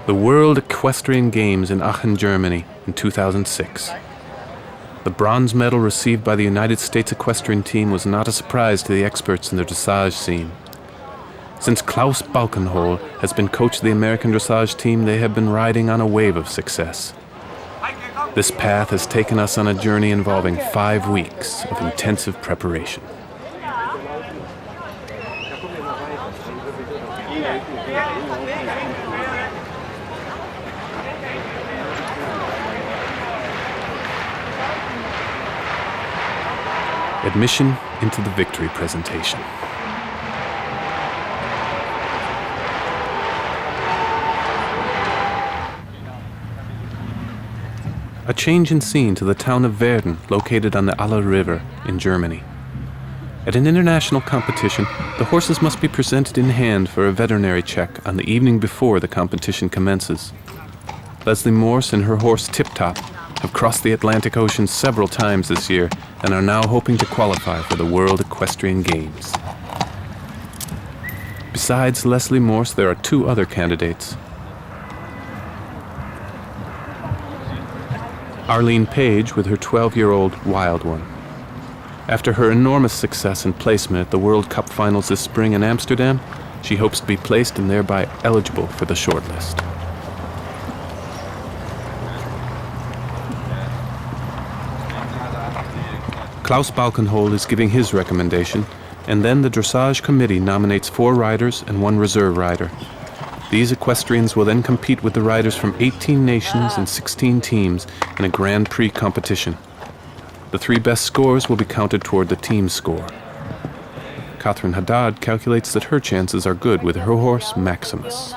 The World Equestrian Games in Aachen, Germany in 2006. The bronze medal received by the United States equestrian team was not a surprise to the experts in the dressage scene. Since Klaus Balkenhol has been coach of the American dressage team, they have been riding on a wave of success. This path has taken us on a journey involving 5 weeks of intensive preparation. Admission into the victory presentation. A change in scene to the town of Werden, located on the Aller River in Germany. At an international competition, the horses must be presented in hand for a veterinary check on the evening before the competition commences. Leslie Morse and her horse Tip Top have crossed the Atlantic Ocean several times this year and are now hoping to qualify for the World Equestrian Games. Besides Leslie Morse, there are 2 other candidates. Arlene Page with her 12-year-old Wild One. After her enormous success and placement at the World Cup finals this spring in Amsterdam, she hopes to be placed and thereby eligible for the shortlist. Klaus Balkenhol is giving his recommendation, and then the dressage committee nominates 4 riders and 1 reserve rider. These equestrians will then compete with the riders from 18 nations and 16 teams in a Grand Prix competition. The 3 best scores will be counted toward the team score. Catherine Haddad calculates that her chances are good with her horse Maximus.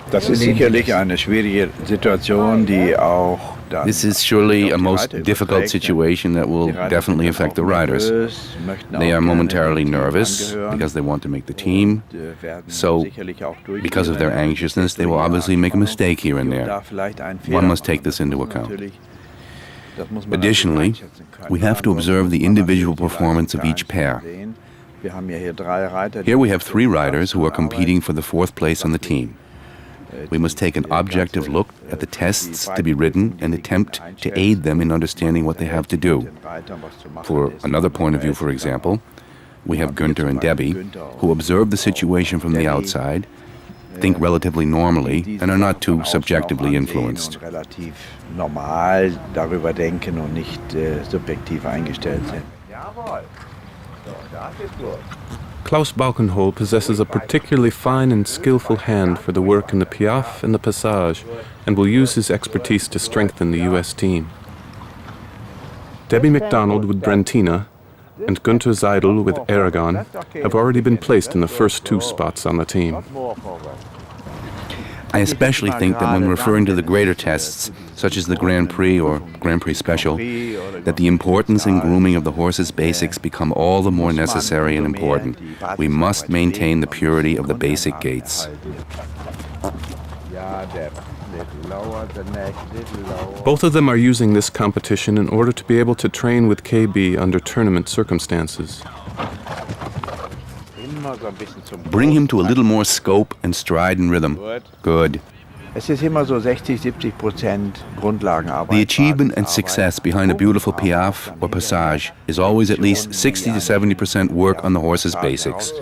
Das ist sicherlich eine schwierige Situation, die auch. This is surely a most difficult situation that will definitely affect the riders. They are momentarily nervous because they want to make the team, so because of their anxiousness they will obviously make a mistake here and there. One must take this into account. Additionally, we have to observe the individual performance of each pair. Here we have 3 riders who are competing for the 4th place on the team. We must take an objective look at the tests to be ridden and attempt to aid them in understanding what they have to do. For another point of view, for example, we have Günther and Debbie, who observe the situation from the outside, think relatively normally, and are not too subjectively influenced. Klaus Balkenhol possesses a particularly fine and skillful hand for the work in the Piaffe and the Passage, and will use his expertise to strengthen the U.S. team. Debbie McDonald with Brentina and Günther Seidel with Aragon have already been placed in the first 2 spots on the team. I especially think that when referring to the greater tests, such as the Grand Prix or Grand Prix Special, that the importance and grooming of the horse's basics become all the more necessary and important. We must maintain the purity of the basic gaits. Both of them are using this competition in order to be able to train with KB under tournament circumstances. Bring him to a little more scope and stride and rhythm. Good. The achievement and success behind a beautiful Piaffe or Passage is always at least 60 to 70% work on the horse's basics.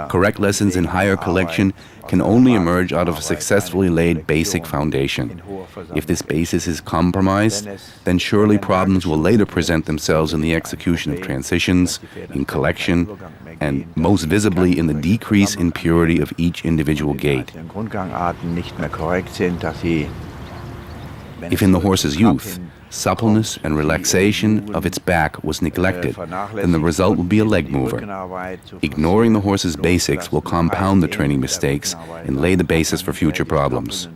Correct lessons in higher collection can only emerge out of a successfully laid basic foundation. If this basis is compromised, then surely problems will later present themselves in the execution of transitions, in collection, and most visibly in the decrease in purity of each individual gait. If in the horse's youth, suppleness and relaxation of its back was neglected, then the result will be a leg mover. Ignoring the horse's basics will compound the training mistakes and lay the basis for future problems.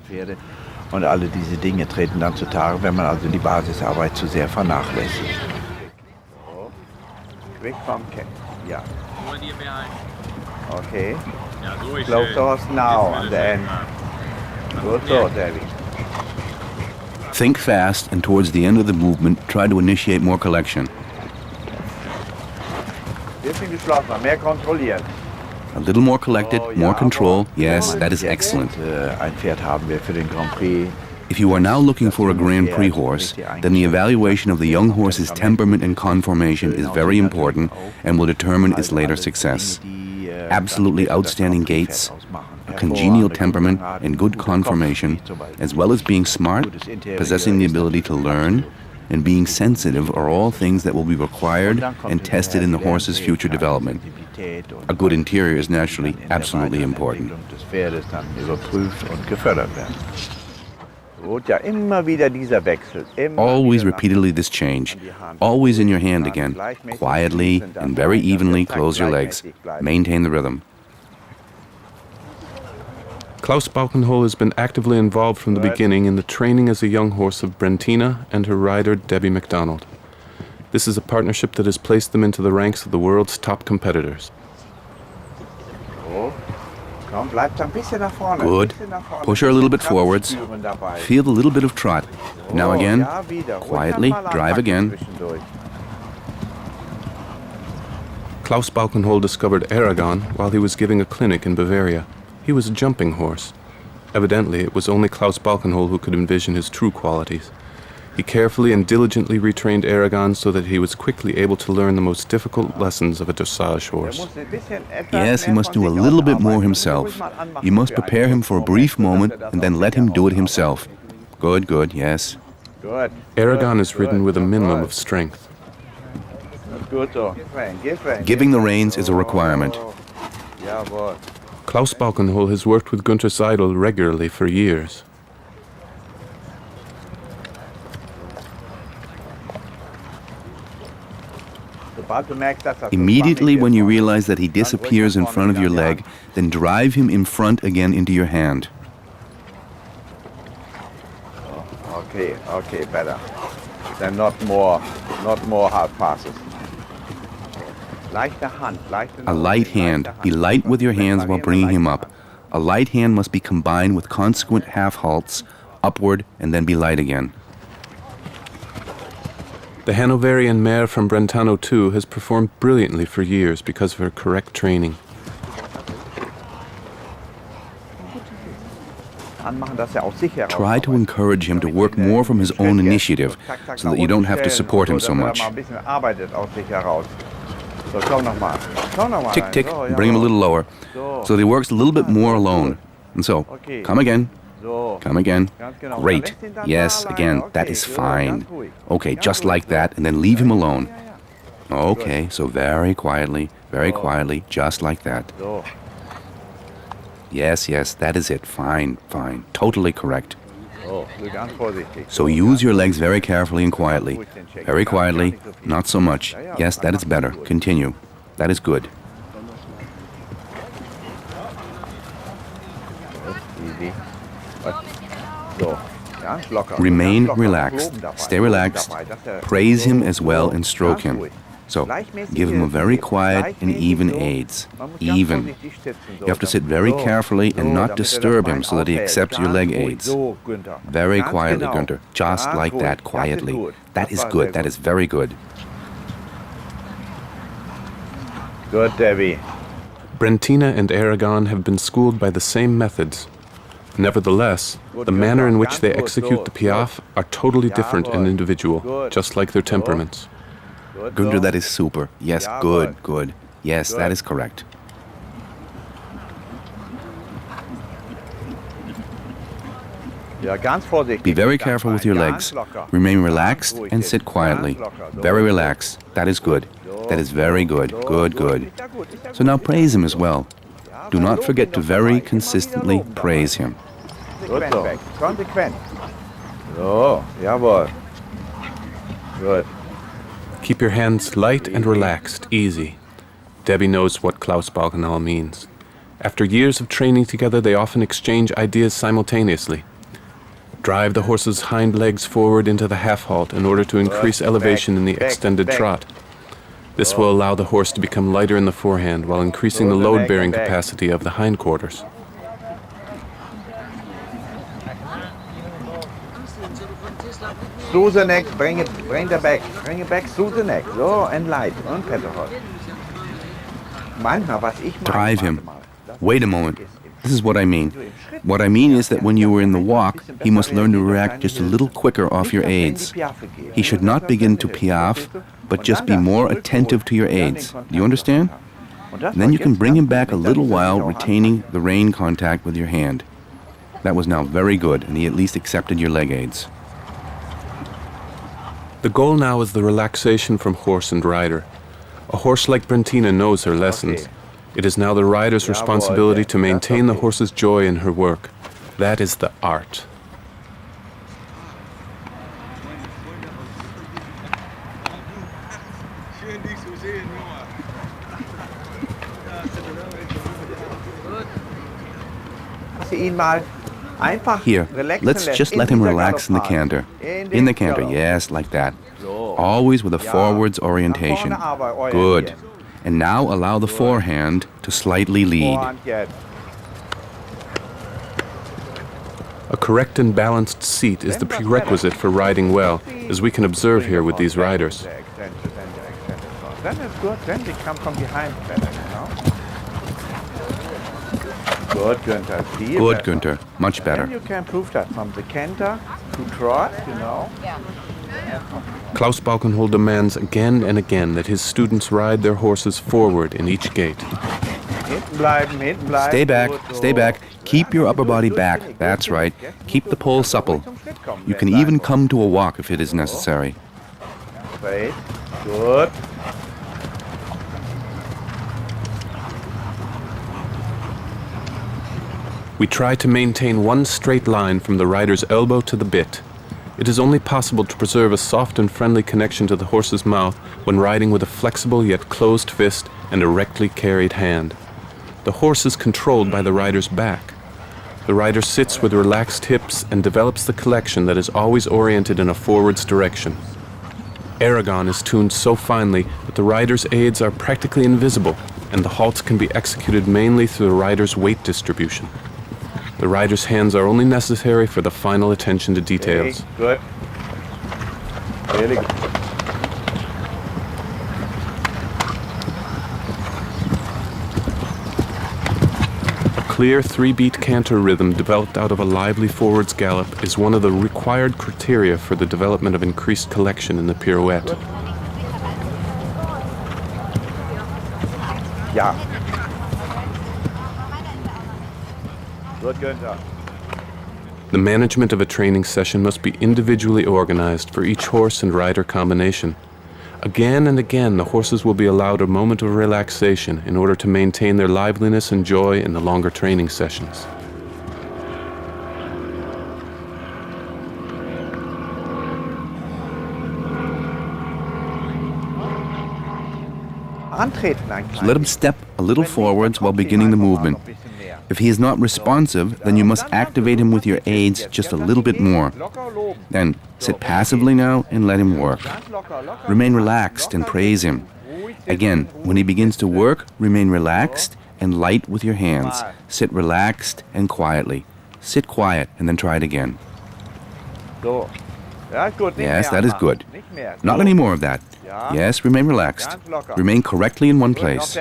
Und alle diese Dinge treten dann zutage, wenn man also die Basisarbeit zu sehr vernachlässigt. Quick from kick. Ja. Okay. Close doors now on the end. Good thought, Debbie. Think fast, and towards the end of the movement, try to initiate more collection. Bisschen geschlossener, mehr kontrolliert. A little more collected, more control. Yes, that is excellent. Ein Pferd haben wir für den Grand Prix. If you are now looking for a Grand Prix horse, then the evaluation of the young horse's temperament and conformation is very important and will determine its later success. Absolutely outstanding gaits, a congenial temperament and good conformation, as well as being smart, possessing the ability to learn, and being sensitive are all things that will be required and tested in the horse's future development. A good interior is naturally absolutely important. Always repeatedly this change, always in your hand again. Quietly and very evenly close your legs. Maintain the rhythm. Klaus Balkenhol has been actively involved from the beginning in the training as a young horse of Brentina and her rider Debbie McDonald. This is a partnership that has placed them into the ranks of the world's top competitors. Good. Push her a little bit forwards. Feel the little bit of trot. Now again, quietly, drive again. Klaus Balkenhol discovered Aragon while he was giving a clinic in Bavaria. He was a jumping horse. Evidently, it was only Klaus Balkenhol who could envision his true qualities. He carefully and diligently retrained Aragon so that he was quickly able to learn the most difficult lessons of a dressage horse. Yes, he must do a little bit more himself. You must prepare him for a brief moment and then let him do it himself. Good, good, yes. Aragon is ridden with a minimum of strength. Giving the reins is a requirement. Klaus Balkenhol has worked with Günther Seidel regularly for years. Immediately when you realize that he disappears in front of your leg, then drive him in front again into your hand. Okay, better. Then not more hard passes. A light hand. Be light with your hands while bringing him up. A light hand must be combined with consequent half halts, upward, and then be light again. The Hanoverian mare from Brentano II has performed brilliantly for years because of her correct training. Try to encourage him to work more from his own initiative so that you don't have to support him so much. Tick, tick, bring him a little lower so that he works a little bit more alone. And so, come again. Come again. Great. Yes, again, that is fine. Okay, just like that, and then leave him alone. Okay, so very quietly, just like that. Yes, that is it. Fine. Totally correct. So use your legs very carefully and quietly. Very quietly, not so much. Yes, that is better. Continue. That is good. Remain relaxed. Stay relaxed. Praise him as well and stroke him. So, give him a very quiet and even aids. Even. You have to sit very carefully and not disturb him so that he accepts your leg aids. Very quietly, Günther. Just like that, quietly. That is good. That is very good. Good, Debbie. Brentina and Aragon have been schooled by the same methods. Nevertheless, the manner in which they execute the Piaffe are totally different and individual, just like their temperaments. Günther, that is super. Yes, good. Yes, that is correct. Be very careful with your legs. Remain relaxed and sit quietly. Very relaxed. That is good. That is very good. Good. So now praise him as well. Do not forget to very consistently praise him. Konsequent. So, jawohl. Good. Keep your hands light and relaxed, easy. Debbie knows what Klaus Balkenhol means. After years of training together, they often exchange ideas simultaneously. Drive the horse's hind legs forward into the half halt in order to increase elevation in the extended trot. This will allow the horse to become lighter in the forehand while increasing the load-bearing capacity of the hindquarters. Through the neck, bring it back through the neck. So, and light, and pedal. Drive him. Wait a moment. This is what I mean. What I mean is that when you are in the walk, he must learn to react just a little quicker off your aids. He should not begin to piaffe, but just be more attentive to your aids. Do you understand? And then you can bring him back a little while, retaining the rein contact with your hand. That was now very good, and he at least accepted your leg aids. The goal now is the relaxation from horse and rider. A horse like Brentina knows her lessons. It is now the rider's responsibility to maintain the horse's joy in her work. That is the art. Here, let's just let him relax in the canter. In the canter, yes, like that. Always with a forwards orientation. Good. And now allow the forehand to slightly lead. A correct and balanced seat is the prerequisite for riding well, as we can observe here with these riders. Then it's good, then they come from behind better, you know? Good, Günther. Good, Günther. Much better. And you can prove that from the canter to trot, you know? Klaus Balkenhol demands again and again that his students ride their horses forward in each gait. Stay back, stay back. Keep your upper body back. That's right. Keep the pole supple. You can even come to a walk if it is necessary. Straight. Good. We try to maintain one straight line from the rider's elbow to the bit. It is only possible to preserve a soft and friendly connection to the horse's mouth when riding with a flexible yet closed fist and erectly carried hand. The horse is controlled by the rider's back. The rider sits with relaxed hips and develops the collection that is always oriented in a forwards direction. Aragon is tuned so finely that the rider's aids are practically invisible, and the halts can be executed mainly through the rider's weight distribution. The rider's hands are only necessary for the final attention to details. Good. Really good. A clear three-beat canter rhythm developed out of a lively forwards gallop is one of the required criteria for the development of increased collection in the pirouette. Good. Yeah. Good, Günther. The management of a training session must be individually organized for each horse and rider combination. Again and again, the horses will be allowed a moment of relaxation in order to maintain their liveliness and joy in the longer training sessions. Let him step a little forwards while beginning the movement. If he is not responsive, then you must activate him with your aids just a little bit more. Then sit passively now and let him work. Remain relaxed and praise him. Again, when he begins to work, remain relaxed and light with your hands. Sit relaxed and quietly. Sit quiet and then try it again. Yes, that is good. Not any more of that. Yes, remain relaxed. Remain correctly in one place.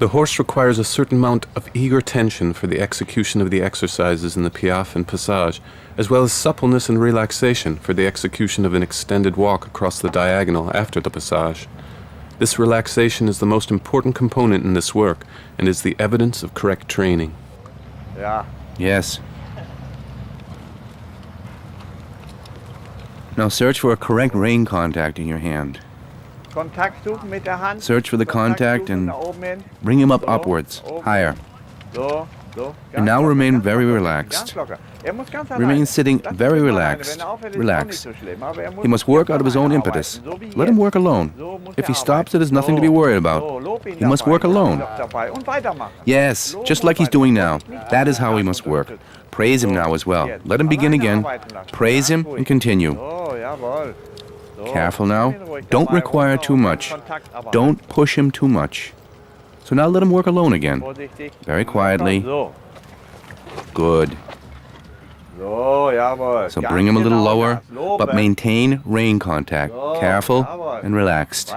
The horse requires a certain amount of eager tension for the execution of the exercises in the piaffe and passage, as well as suppleness and relaxation for the execution of an extended walk across the diagonal after the passage. This relaxation is the most important component in this work and is the evidence of correct training. Yes. Now search for a correct rein contact in your hand. Search for the contact and bring him up upwards, higher. And now remain very relaxed. Remain sitting very relaxed. Relax. He must work out of his own impetus. Let him work alone. If he stops, it is nothing to be worried about. He must work alone. Yes, just like he's doing now. That is how he must work. Praise him now as well. Let him begin again. Praise him and continue. Careful now. Don't require too much. Don't push him too much. So now let him work alone again. Very quietly. Good. So bring him a little lower, but maintain rein contact. Careful and relaxed.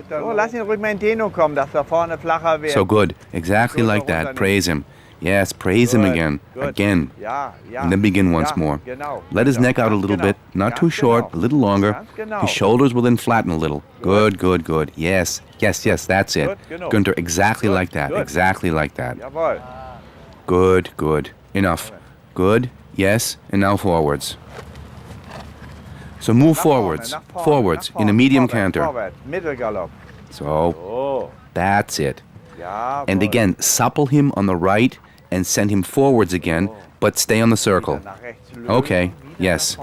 So, lass ihn ruhig mal in Dehnung kommen, dass er vorne flacher wird. So good. Exactly like that. Praise him. Yes, praise him again. Again. And then begin once more. Let his neck out a little bit, not too short, a little longer. His shoulders will then flatten a little. Good, good, good. Yes, yes, yes, that's it. Günther, exactly like that. Exactly like that. Good, good. Enough. Good, yes, and now forwards. So move forwards, forwards, in a medium canter. So, that's it. And again, supple him on the right and send him forwards again, but stay on the circle. Okay, yes.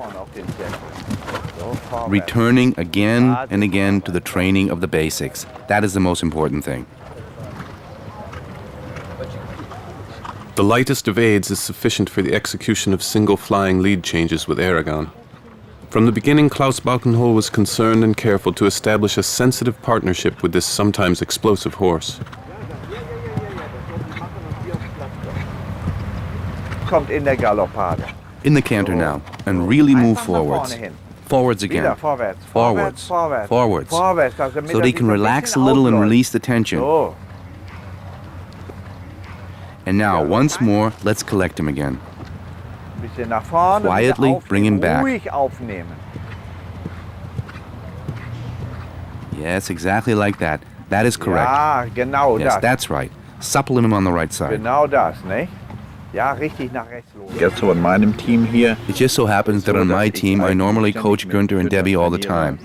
Returning again and again to the training of the basics. That is the most important thing. The lightest of aids is sufficient for the execution of single flying lead changes with Aragon. From the beginning, Klaus Balkenhol was concerned and careful to establish a sensitive partnership with this sometimes explosive horse. In the canter now, and really move forwards. Forwards again. Forwards. Forwards. So they can relax a little and release the tension. And now, once more, let's collect him again. Quietly bring him back. Yes, exactly like that. That is correct. Yes, that's right. Supple him on the right side. Jetzt so in meinem Team hier. It just so happens that on my team I normally coach Günther and Debbie all the time.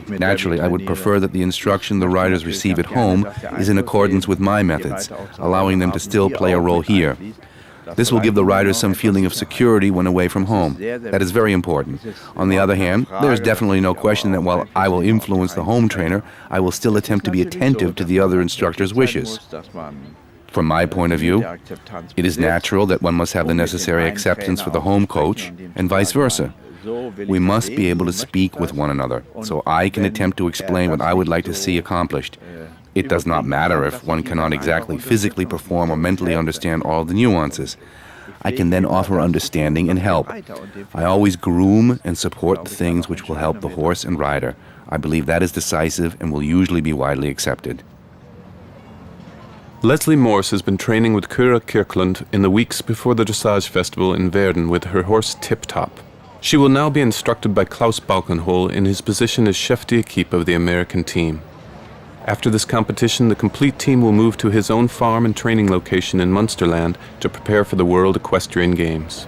Naturally, I would prefer that the instruction the riders receive at home is in accordance with my methods, allowing them to still play a role here. This will give the riders some feeling of security when away from home. That is very important. On the other hand, there is definitely no question that while I will influence the home trainer, I will still attempt to be attentive to the other instructor's wishes. From my point of view, it is natural that one must have the necessary acceptance for the home coach, and vice versa. We must be able to speak with one another, so I can attempt to explain what I would like to see accomplished. It does not matter if one cannot exactly physically perform or mentally understand all the nuances. I can then offer understanding and help. I always groom and support the things which will help the horse and rider. I believe that is decisive and will usually be widely accepted. Leslie Morse has been training with Kura Kirkland in the weeks before the dressage festival in Verden with her horse Tip Top. She will now be instructed by Klaus Balkenhol in his position as chef d'équipe of the American team. After this competition, the complete team will move to his own farm and training location in Munsterland to prepare for the World Equestrian Games.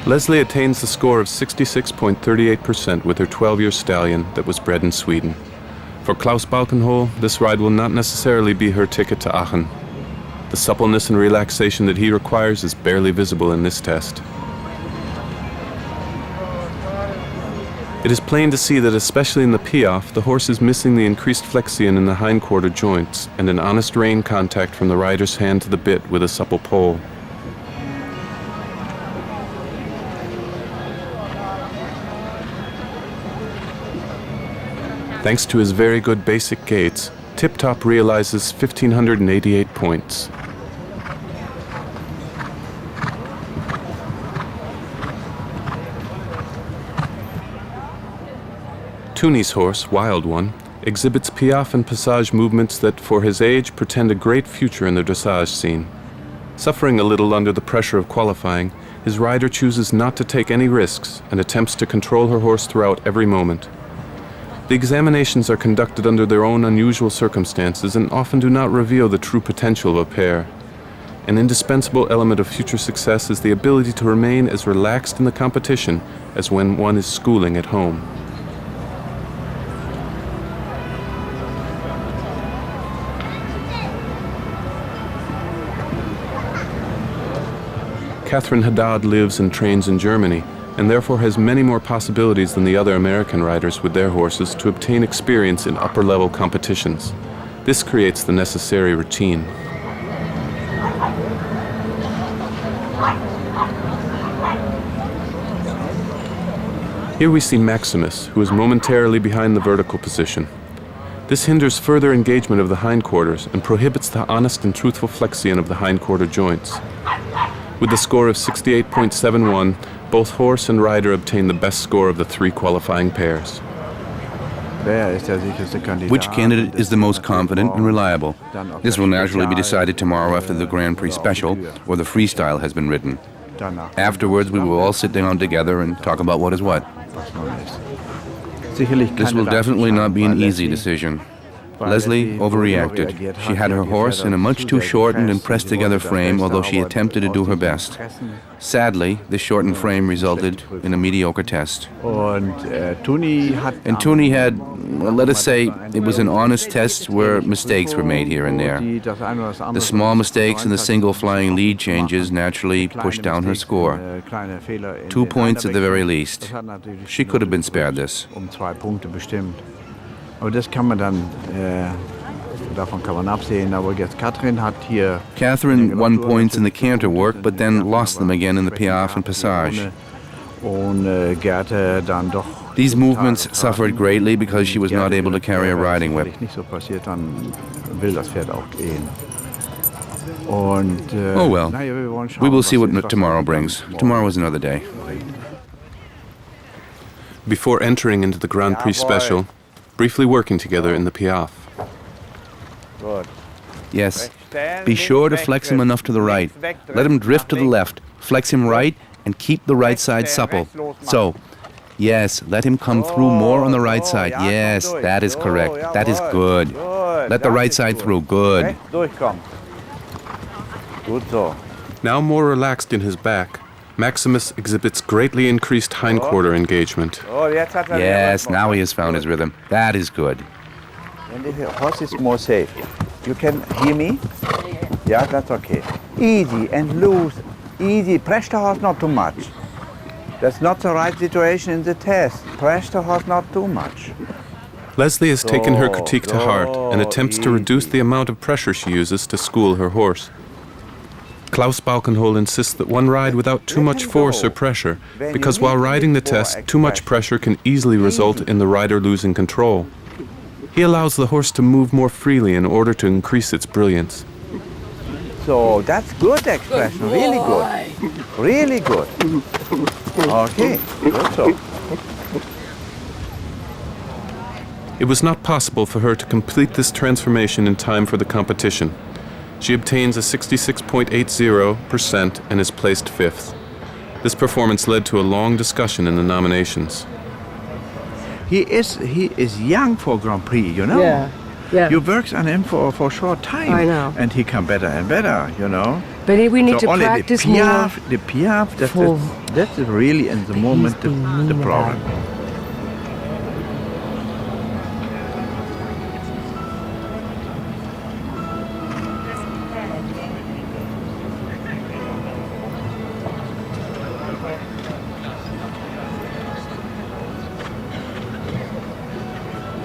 Leslie attains the score of 66.38% with her 12-year stallion that was bred in Sweden. For Klaus Balkenhol, this ride will not necessarily be her ticket to Aachen. The suppleness and relaxation that he requires is barely visible in this test. It is plain to see that especially in the Piaffe, the horse is missing the increased flexion in the hindquarter joints and an honest rein contact from the rider's hand to the bit with a supple pole. Thanks to his very good basic gaits, Tip Top realizes 1,588 points. Tooney's horse, Wild One, exhibits Piaffe and passage movements that, for his age, portend a great future in the dressage scene. Suffering a little under the pressure of qualifying, his rider chooses not to take any risks and attempts to control her horse throughout every moment. The examinations are conducted under their own unusual circumstances and often do not reveal the true potential of a pair. An indispensable element of future success is the ability to remain as relaxed in the competition as when one is schooling at home. Catherine Haddad lives and trains in Germany, and therefore has many more possibilities than the other American riders with their horses to obtain experience in upper-level competitions. This creates the necessary routine. Here we see Maximus, who is momentarily behind the vertical position. This hinders further engagement of the hindquarters and prohibits the honest and truthful flexion of the hindquarter joints. With the score of 68.71, both horse and rider obtained the best score of the three qualifying pairs. Which candidate is the most confident and reliable? This will naturally be decided tomorrow after the Grand Prix Special or the freestyle has been ridden. Afterwards, we will all sit down together and talk about what is what. This will definitely not be an easy decision. Leslie overreacted. She had her horse in a much too shortened and pressed together frame, although she attempted to do her best. Sadly, this shortened frame resulted in a mediocre test. And Tuni had, well, let us say, it was an honest test where mistakes were made here and there. The small mistakes in the single flying lead changes naturally pushed down her score. 2 points at the very least. She could have been spared this. Aber das kann man dann, davon kann man absehen, aber jetzt Katrin hat hier... Catherine won points in the canter work, but then lost them again in the Piaffe and Passage. Und Gerte dann doch... These movements suffered greatly because she was not able to carry a riding whip. Wenn nicht so passiert, dann will das Pferd auch gehen. Und, oh well, we will see what tomorrow brings. Tomorrow is another day. Before entering into the Grand Prix Special, briefly working together in the Piaffe. Yes. Be sure to flex him enough to the right. Let him drift to the left. Flex him right and keep the right side supple. So, yes, let him come through more on the right side. Yes, that is correct. That is good. Let the right side through. Good. Now more relaxed in his back, Maximus exhibits greatly increased hindquarter engagement. Yes, now he has found his rhythm. That is good. When the horse is more safe. You can hear me? Yeah, that's okay. Easy and loose. Easy. Press the horse not too much. That's not the right situation in the test. Press the horse not too much. Leslie has taken her critique to heart and attempts to reduce the amount of pressure she uses to school her horse. Klaus Balkenhol insists that one ride without too much force or pressure, because while riding the test, too much pressure can easily result in the rider losing control. He allows the horse to move more freely in order to increase its brilliance. So that's good expression, really good. Really good. Okay, good so. It was not possible for her to complete this transformation in time for the competition. She obtains a 66.80% and is placed 5th. This performance led to a long discussion in the nominations. He is young for Grand Prix, you know? Yeah. You worked on him for a short time. I know. And he come better and better, you know? But we need to only practice the Piaffe, that's really in the moment the problem.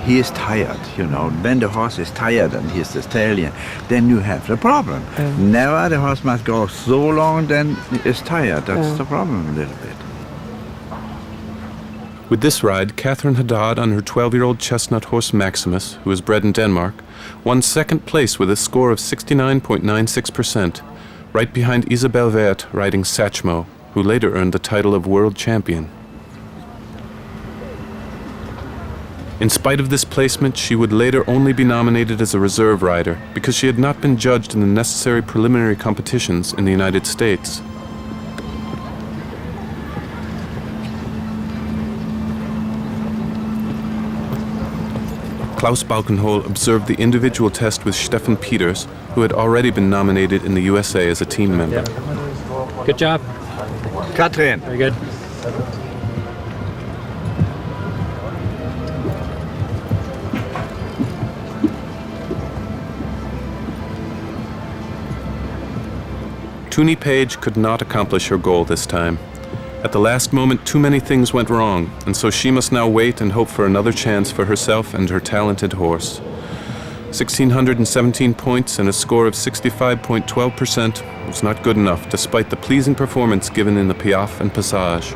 He is tired, you know. When the horse is tired and he is the stallion, then you have the problem. Never the horse must go so long, then he is tired. That's the problem a little bit. With this ride, Catherine Haddad on her 12-year-old chestnut horse Maximus, who was bred in Denmark, won 2nd place with a score of 69.96%, right behind Isabelle Wert riding Satchmo, who later earned the title of world champion. In spite of this placement, she would later only be nominated as a reserve rider because she had not been judged in the necessary preliminary competitions in the United States. Klaus Balkenhol observed the individual test with Stefan Peters, who had already been nominated in the USA as a team member. Good job. Katrin. Very good. Tuni Page could not accomplish her goal this time. At the last moment, too many things went wrong, and so she must now wait and hope for another chance for herself and her talented horse. 1,617 points and a score of 65.12% was not good enough, despite the pleasing performance given in the Piaffe and Passage.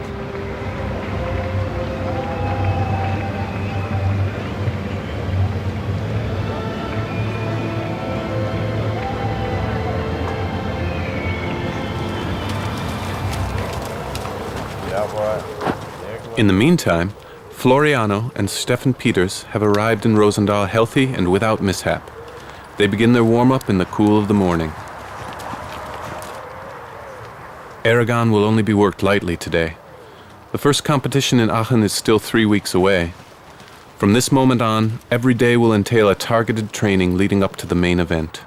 In the meantime, Floriano and Stefan Peters have arrived in Roosendaal healthy and without mishap. They begin their warm-up in the cool of the morning. Aragon will only be worked lightly today. The first competition in Aachen is still 3 weeks away. From this moment on, every day will entail a targeted training leading up to the main event.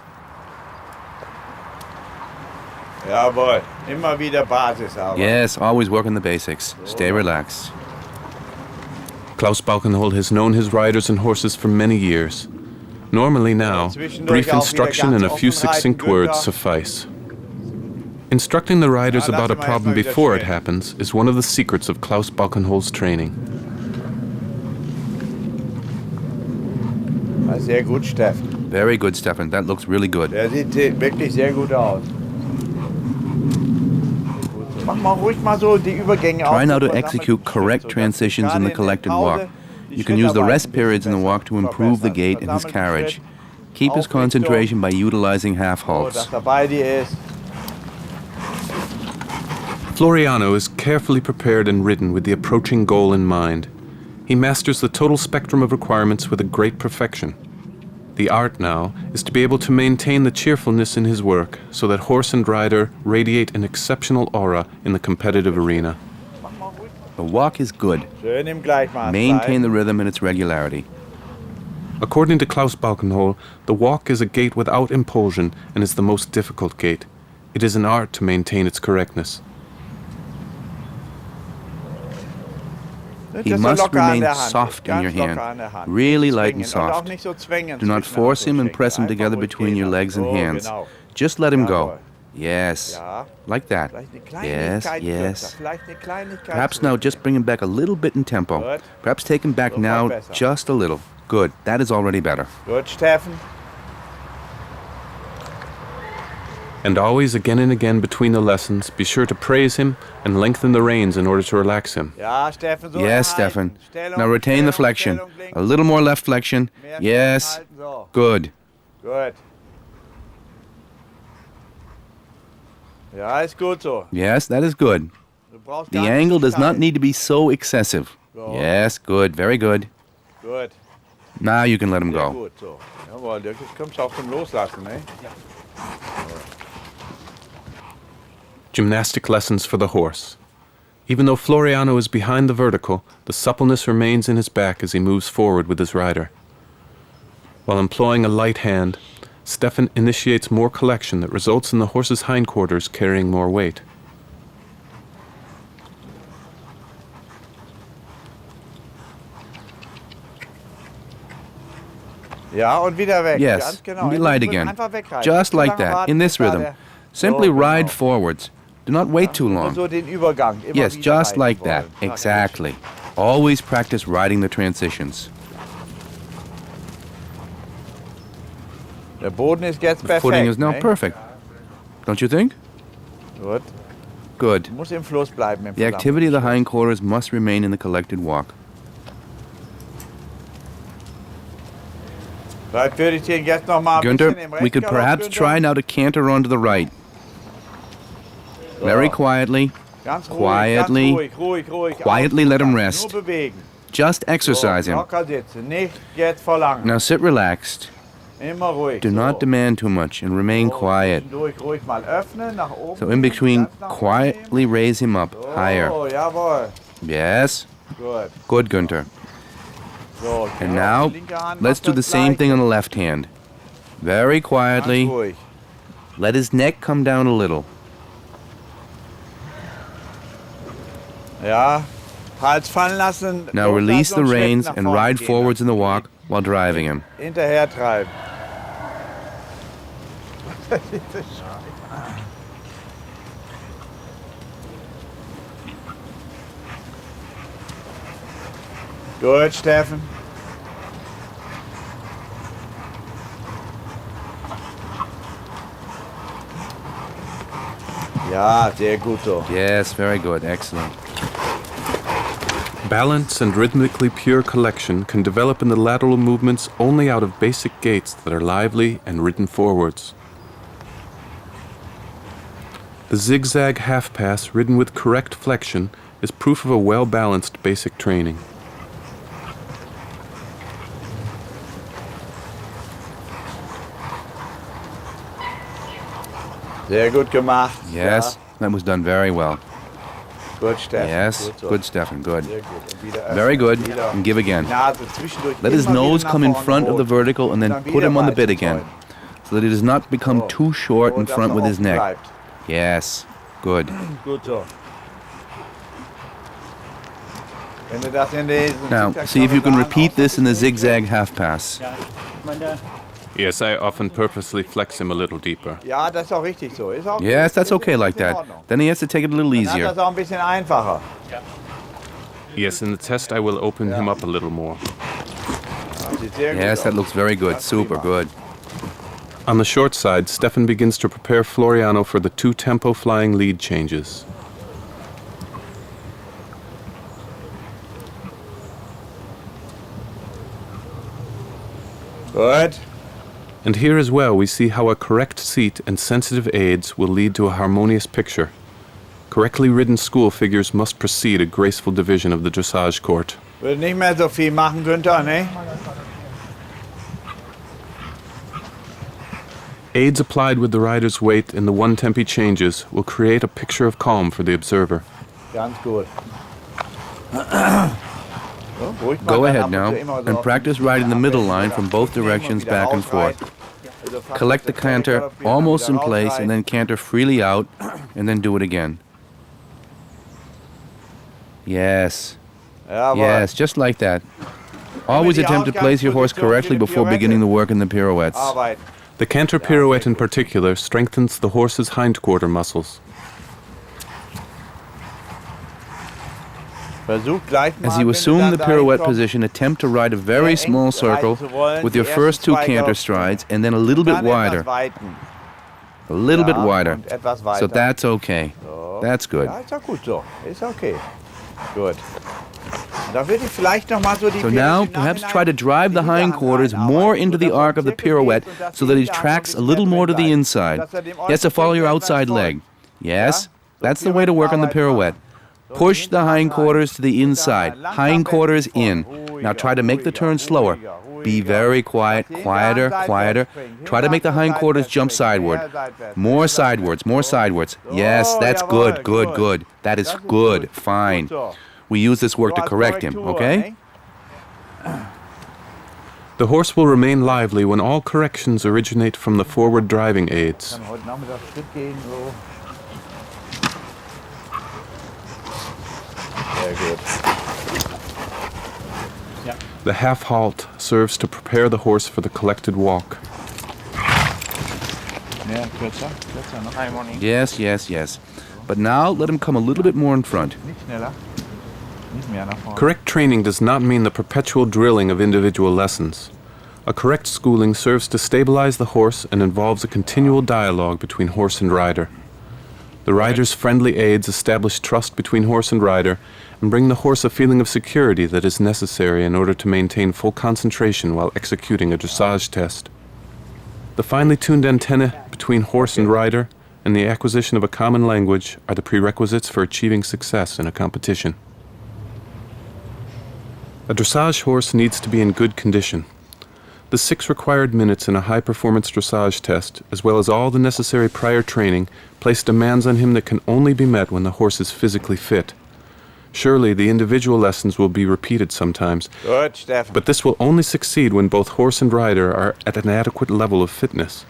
Jawohl, immer wieder Basis haben. Yes, always work on the basics. Stay relaxed. Klaus Balkenhol has known his riders and horses for many years. Normally now, brief instruction and a few succinct words suffice. Instructing the riders about a problem before it happens is one of the secrets of Klaus Balkenhol's training. Sehr gut, Steffen. Very good, Stefan. That looks really good. Der sieht wirklich sehr gut aus. Mach mal ruhig mal so die Übergänge Try now to execute correct transitions in the collected walk. You can use the rest periods in the walk to improve the gait and his carriage. Keep his concentration by utilizing half halts. Floriano is carefully prepared and ridden with the approaching goal in mind. He masters the total spectrum of requirements with a great perfection. The art now is to be able to maintain the cheerfulness in his work so that horse and rider radiate an exceptional aura in the competitive arena. The walk is good. Maintain the rhythm and its regularity. According to Klaus Balkenhol, the walk is a gait without impulsion and is the most difficult gait. It is an art to maintain its correctness. He must remain soft in your hand, really light and soft. Do not force him and press him together between your legs and hands. Just let him go. Yes, like that. Yes, yes. Perhaps now just bring him back a little bit in tempo. Perhaps take him back now just a little. Good, that is already better. Good, Steffen. And always, again and again between the lessons, be sure to praise him and lengthen the reins in order to relax him. Yes, Stefan. Now retain the flexion. A little more left flexion. Yes. Good. Good. Ja, ist gut so. Yes, that is good. The angle does not need to be so excessive. Yes, good. Very good. Good. Now you can let him go. Gut so. Jawohl, jetzt kommt's auch zum Loslassen, ne? Gymnastic lessons for the horse. Even though Floriano is behind the vertical, the suppleness remains in his back as he moves forward with his rider. While employing a light hand, Stefan initiates more collection that results in the horse's hindquarters carrying more weight. Ja, und wieder weg. Yes, Ganz genau. and be light again. Just like that, in this rhythm. Simply ride forwards. Do not wait too long. So den Übergang. Immer Yes, wieder just reiten like that. wollen. Exactly. Always practice riding the transitions. Der Boden ist jetzt The perfekt. footing is now ne? perfect. Don't you think? Gut. Good. Muss im Fluss bleiben. Im The activity of the hindquarters must remain in the collected walk. Vielleicht würde ich den jetzt noch mal ein Günther, bisschen im we could Rechtsgalopp, perhaps Günther. try now to canter onto the right. Very quietly. Ganz ruhig, quietly, ganz ruhig. quietly let him rest. Nur bewegen. Just exercise him. Locker sitzen, nicht jetzt verlangen. Now sit relaxed. Immer ruhig. Do not demand too much and remain quiet. Ruhig mal öffnen, nach oben. So in between, Ganz nach unten quietly raise him up higher. Oh, jawohl. Yes. Gut. Good, Günther. So, And die now, linke Hand let's macht do the das same thing on Gleiche. the left hand. Very Ganz quietly. ruhig. Let his neck come down a little. Ja. Hals fallen lassen. Now release the loslassen und Schritt reins nach and vorne ride gehen forwards in the lassen. walk while driving him. Hinterher treiben. Gut, Steffen. Ja, sehr gut so. Yes, very good. Excellent. Balance and rhythmically pure collection can develop in the lateral movements only out of basic gaits that are lively and ridden forwards. The zigzag half pass ridden with correct flexion is proof of a well-balanced basic training. Sehr gut gemacht. Yes, that was done very well. Good, Stefan. Yes, Gut so. good, Stefan, good. Sehr gut. Und wieder Very good, wieder and give again. Nase zwischendurch Let his immer wieder nose nach come in vorne front of the holen. vertical and then Und dann put him on the wieder bit again, weiter so that he does not become too short in dass front er with his offen neck. bleibt. Yes, good. Gut so. Wenn du das in diesen Now, Zigzag see if you can Paradan repeat this in the ausmachst, zigzag half pass. Yes, I often purposely flex him a little deeper. Ja, das ist auch richtig so. Ist auch Yes, that's okay like ist in that. Ordnung. Then he has to take it a little Dann hat easier. das auch ein bisschen einfacher. Yes, in the test I will open him up a little more. Das sieht sehr Yes, gut that aus. looks very good. That's Super prima. good. On the short side, Stefan begins to prepare Floriano for the two tempo flying lead changes. Gut. And here as well we see how a correct seat and sensitive aids will lead to a harmonious picture. Correctly ridden school figures must precede a graceful division of the dressage court. Würde nicht mehr so viel machen, Günther, ne? Aids applied with the rider's weight in the one tempi changes will create a picture of calm for the observer. Ganz gut. So, ruhig mal Go dann ahead ab und now zu immer so and auf practice die riding the middle Abwechslung line wieder from both abnehmen und directions wieder back and forth. rausreiten. Also fast Collect the das canter Vordervier, almost wieder in place rausreiten. and then canter freely out and then do it again. Yes, Jawohl. yes, just like that. Always attempt to place your horse correctly before beginning the work in the pirouettes. Arbeiten. The canter pirouette in particular strengthens the horse's hindquarter muscles. Versuch gleich mal, As you wenn du assume dann the dahin pirouette kommst, position, attempt to ride a very small circle with your first two canter strides and then a little bit dann wider. etwas weiten. A little bit Ja, wider. und etwas So weiter. that's okay. That's good. Ja, ist auch gut so. Ist okay. Gut. Und da würde ich vielleicht noch mal so die So Pferde now, im perhaps Nachhinein try to drive the die Hinterhand hindquarters reinarbeiten, more into the sodass arc er of the Zirkel pirouette geht und dass so that he die Hinterhand tracks so a ein little bisschen more to the bleibt. inside. Dass er dem He has to follow your Äußeren outside folgt. leg. Yes, So that's the way to work on the pirouette. Push the hindquarters to the inside, hindquarters in. Now try to make the turn slower. Be very quiet, quieter, quieter. Try to make the hindquarters jump sideward. More sidewards, more sidewards. Yes, that's good, good, good. That is good, fine. We use this work to correct him, okay? The horse will remain lively when all corrections originate from the forward driving aids. Kann heute Nachmittag Schritt gehen, so. Sehr gut. The half halt serves to prepare the horse for the collected walk. Mehr kürzer, kürzer noch. Hi, morning. Yes, yes, yes. But now let him come a little bit more in front. Nicht schneller. Nicht mehr nach vorne. Correct training does not mean the perpetual drilling of individual lessons. A correct schooling serves to stabilize the horse and involves a continual dialogue between horse and rider. The rider's friendly aids establish trust between horse and rider and bring the horse a feeling of security that is necessary in order to maintain full concentration while executing a dressage test. The finely tuned antennae between horse and rider and the acquisition of a common language are the prerequisites for achieving success in a competition. A dressage horse needs to be in good condition. The 6 required minutes in a high-performance dressage test, as well as all the necessary prior training, place demands on him that can only be met when the horse is physically fit. Surely the individual lessons will be repeated sometimes, Gut, Steffen. but this will only succeed when both horse and rider are at an adequate level of fitness.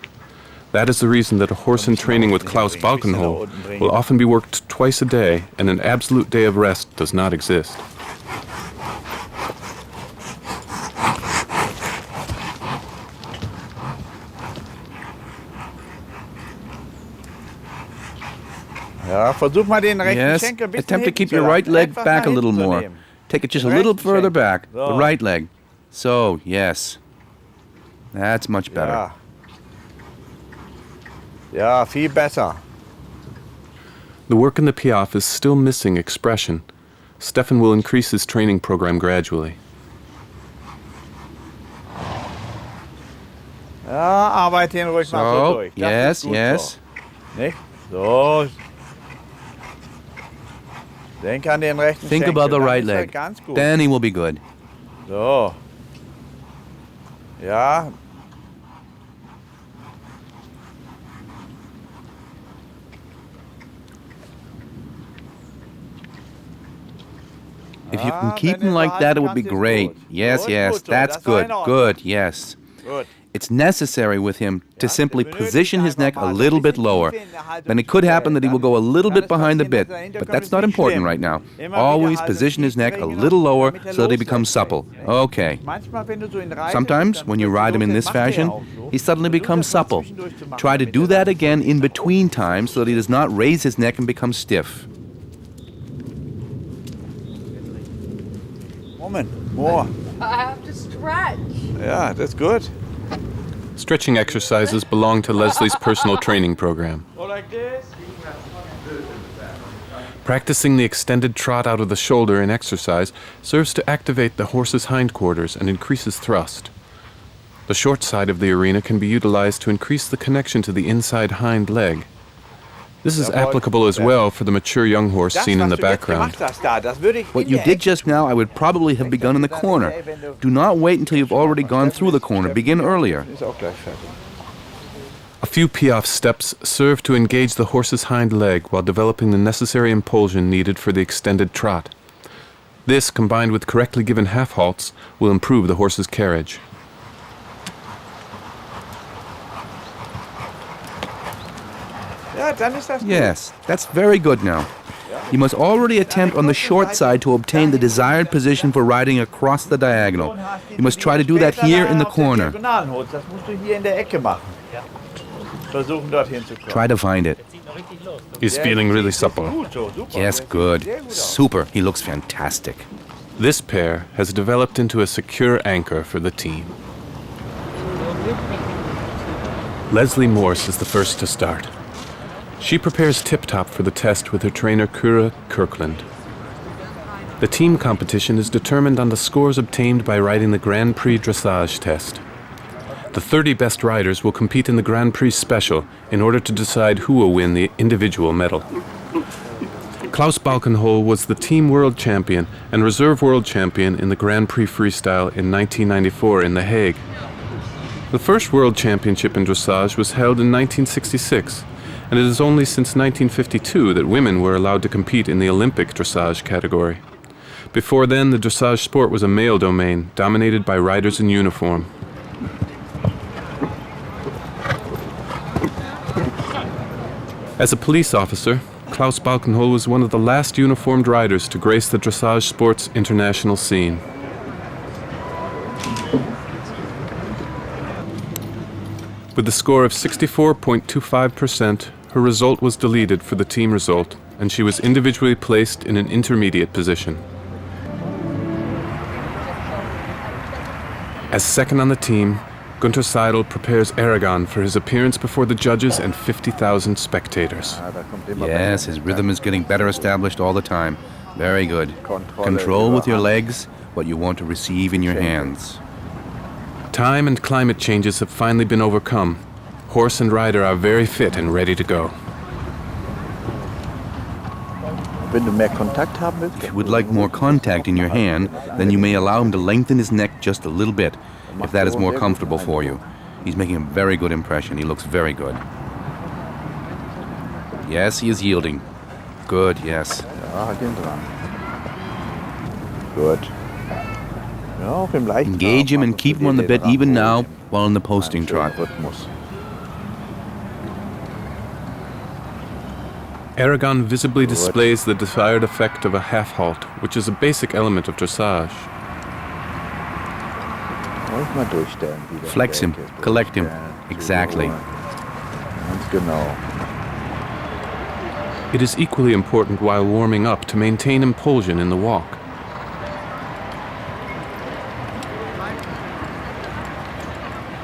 That is the reason that a horse in training with Klaus Balkenhol will often be worked twice a day, and an absolute day of rest does not exist. Ja, versuch mal den rechten Yes, Schenkel ein bisschen attempt to hinten keep zu your lassen. right leg Etwas back a nach little hinten zu more. nehmen. Take it just a Den little rechten further Schenkel. back. The So. right leg. So, yes. That's much better. Ja. Ja, viel besser. The work in the Piaffe is still missing expression. Stefan will increase his training program gradually. Ja, arbeite ihn ruhig mal so So, durch. Das yes, ist gut yes. So. Nicht? So. Denk an den rechten Think Schenkel, about the dann right ist er leg. ganz gut. Then he will be good. So. Ja. If you can keep him like that, it would be great. Yes, yes, that's good. Good, yes. Gut. It's necessary with him to simply position his neck a little bit lower. Then it could happen that he will go a little bit behind the bit, but that's not important right now. Always position his neck a little lower so that he becomes supple. Okay. Sometimes, when you ride him in this fashion, he suddenly becomes supple. Try to do that again in between times so that he does not raise his neck and become stiff. Moment, more. I have to stretch. Ja, that's good. Stretching exercises belong to Leslie's personal training program. Go like this. Practicing the extended trot out of the shoulder in exercise serves to activate the horse's hindquarters and increases thrust. The short side of the arena can be utilized to increase the connection to the inside hind leg. This is applicable as well for the mature young horse seen in the background. What you did just now, I would probably have begun in the corner. Do not wait until you've already gone through the corner. Begin earlier. A few Piaffe steps serve to engage the horse's hind leg while developing the necessary impulsion needed for the extended trot. This, combined with correctly given half halts, will improve the horse's carriage. Yes, that's very good now. You must already attempt on the short side to obtain the desired position for riding across the diagonal. You must try to do that here in the corner. Try to find it. He's feeling really supple. Yes, good. Super. He looks fantastic. This pair has developed into a secure anchor for the team. Leslie Morse is the first to start. She prepares tip-top for the test with her trainer Kura Kirkland. The team competition is determined on the scores obtained by riding the Grand Prix dressage test. The 30 best riders will compete in the Grand Prix Special in order to decide who will win the individual medal. Klaus Balkenhol was the team world champion and reserve world champion in the Grand Prix Freestyle in 1994 in The Hague. The first world championship in dressage was held in 1966, and it is only since 1952 that women were allowed to compete in the Olympic dressage category. Before then, the dressage sport was a male domain, dominated by riders in uniform. As a police officer, Klaus Balkenhol was one of the last uniformed riders to grace the dressage sport's international scene. With a score of 64.25%, her result was deleted for the team result, and she was individually placed in an intermediate position. As second on the team, Gunter Seidel prepares Aragon for his appearance before the judges and 50,000 spectators. Yes, his rhythm is getting better established all the time. Very good. Control with your legs what you want to receive in your hands. Time and climate changes have finally been overcome. Horse and rider are very fit and ready to go. If you would like more contact in your hand, then you may allow him to lengthen his neck just a little bit, if that is more comfortable for you. He's making a very good impression. He looks very good. Yes, he is yielding. Good, yes. Good. Engage him and keep him on the bit even now while in the posting trot. Aragon visibly displays the desired effect of a half halt, which is a basic element of dressage. Flex him, collect him. Exactly. It is equally important while warming up to maintain impulsion in the walk.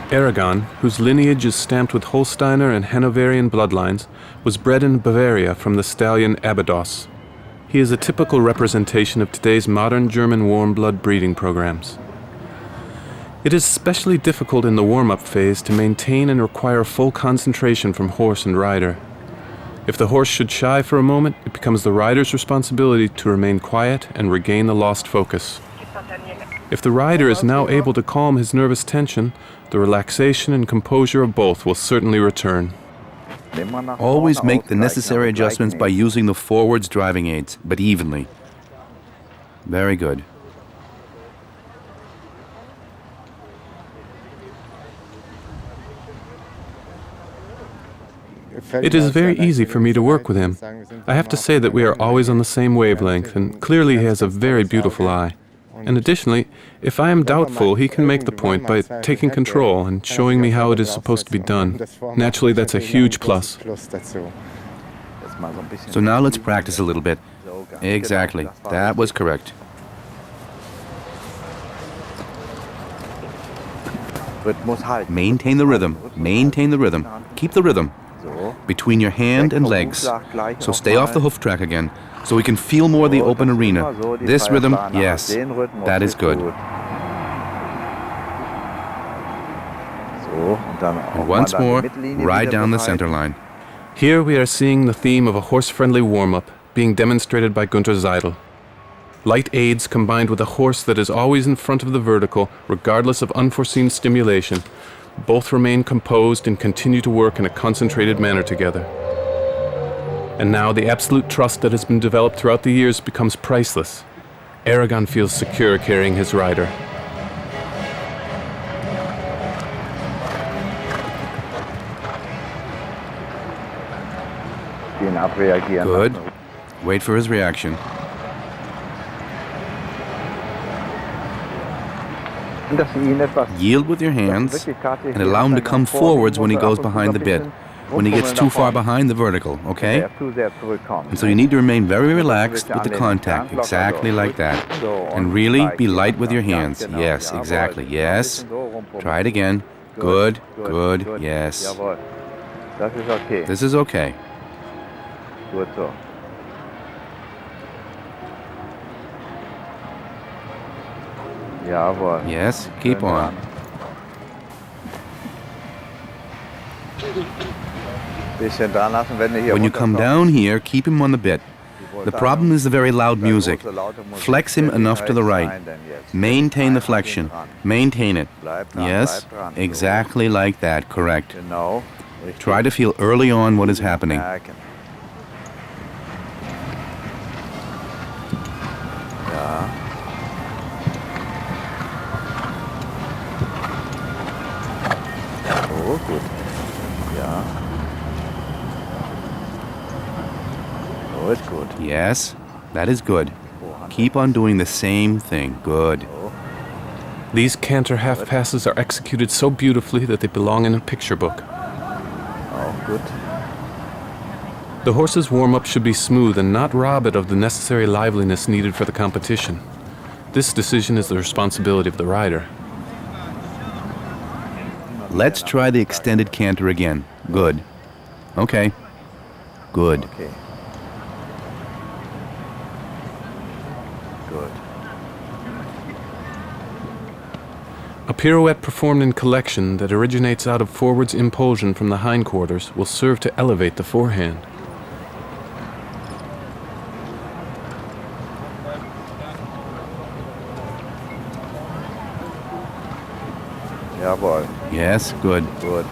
Aragon, whose lineage is stamped with Holsteiner and Hanoverian bloodlines, was bred in Bavaria from the stallion Abydos. He is a typical representation of today's modern German warm blood breeding programs. It is especially difficult in the warm-up phase to maintain and require full concentration from horse and rider. If the horse should shy for a moment, it becomes the rider's responsibility to remain quiet and regain the lost focus. If the rider is now able to calm his nervous tension, the relaxation and composure of both will certainly return. Always make the necessary adjustments by using the forwards driving aids, but evenly. Very good. It is very easy for me to work with him. I have to say that we are always on the same wavelength, and clearly he has a very beautiful eye. And additionally, if I am doubtful, he can make the point by taking control and showing me how it is supposed to be done. Naturally, that's a huge plus. So now let's practice a little bit. Exactly. That was correct. Maintain the rhythm. Maintain the rhythm. Keep the rhythm between your hand and legs. So stay off the hoof track again, so we can feel more the open arena. This rhythm, yes, that is good. And once more, ride down the center line. Here we are seeing the theme of a horse-friendly warm-up being demonstrated by Günter Seidel. Light aids combined with a horse that is always in front of the vertical, regardless of unforeseen stimulation, both remain composed and continue to work in a concentrated manner together. And now the absolute trust that has been developed throughout the years becomes priceless. Aragon feels secure carrying his rider. Good. Wait for his reaction. Yield with your hands and allow him to come forwards when he goes behind the bit, when he gets too far behind the vertical, okay? And so you need to remain very relaxed with the contact, exactly like that. And really be light with your hands. Yes, exactly. Yes. Try it again. Good, good, yes. This is okay. Yes, keep on. When you come down here, keep him on the bit. The problem is the very loud music. Flex him enough to the right. Maintain the flexion. Maintain it. Yes, exactly like that, correct. Try to feel early on what is happening. Yes, that is good. Keep on doing the same thing. Good. These canter half passes are executed so beautifully that they belong in a picture book. Good. The horse's warm-up should be smooth and not rob it of the necessary liveliness needed for the competition. This decision is the responsibility of the rider. Let's try the extended canter again. Good. Okay. Good. Okay. Good. A pirouette performed in collection that originates out of forwards impulsion from the hindquarters will serve to elevate the forehand. Jawohl. Yes, good. Good.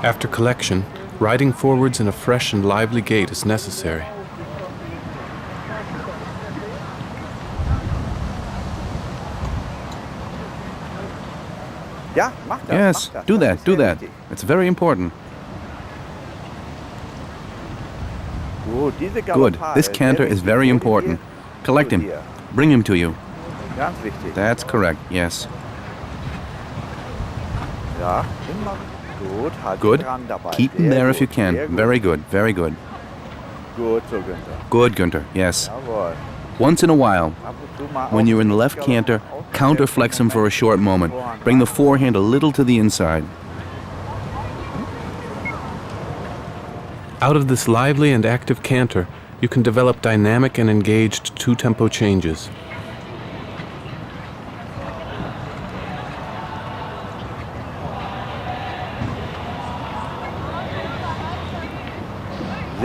After collection, riding forwards in a fresh and lively gait is necessary. Yes, do that, do that. It's very important. Good. This canter is very important. Collect him. Bring him to you. That's correct, yes. Good. Keep him there if you can. Very good, very good. Good, Günther, yes. Once in a while, when you're in the left canter, counterflex him for a short moment. Bring the forehand a little to the inside. Out of this lively and active canter, you can develop dynamic and engaged two-tempo changes.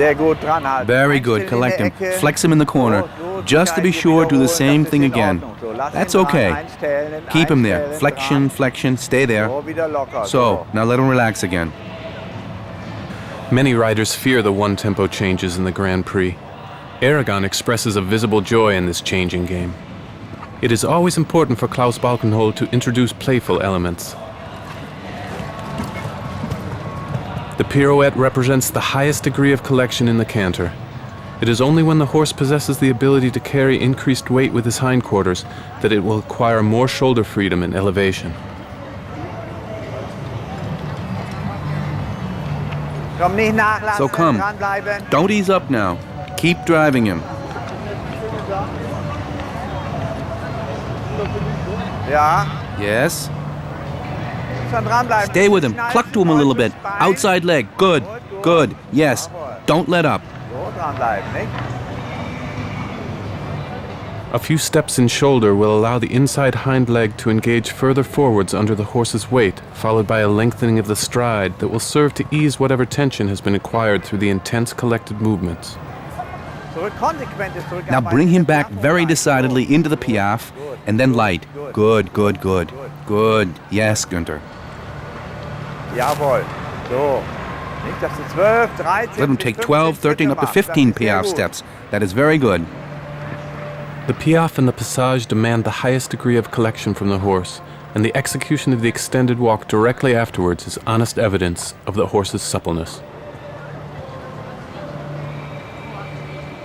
Sehr gut dran halten. Very good. Collect him. Flex him in the corner. Just to be sure, do the same thing again. That's okay. Keep him there. Flexion, flexion. Stay there. So, now let him relax again. Many riders fear the one-tempo changes in the Grand Prix. Aragon expresses a visible joy in this changing game. It is always important for Klaus Balkenhol to introduce playful elements. The pirouette represents the highest degree of collection in the canter. It is only when the horse possesses the ability to carry increased weight with his hindquarters that it will acquire more shoulder freedom and elevation. So come. Don't ease up now. Keep driving him. Ja. Yes. Dranbleiben. Stay with him. Cluck to him a little bit. Outside leg. Good. Good. Yes. Don't let up. So dranbleiben, nicht? A few steps in shoulder will allow the inside hind leg to engage further forwards under the horse's weight, followed by a lengthening of the stride that will serve to ease whatever tension has been acquired through the intense collected movements. Now bring him back very decidedly into the Piaffe, and then light. Good, good, good. Good. Yes, Günther. Jawohl. So. Nicht, dass du 12, 13, Let him take 12, 13, up to 15 Piaffe steps. That is very good. The Piaffe and the Passage demand the highest degree of collection from the horse, and the execution of the extended walk directly afterwards is honest evidence of the horse's suppleness.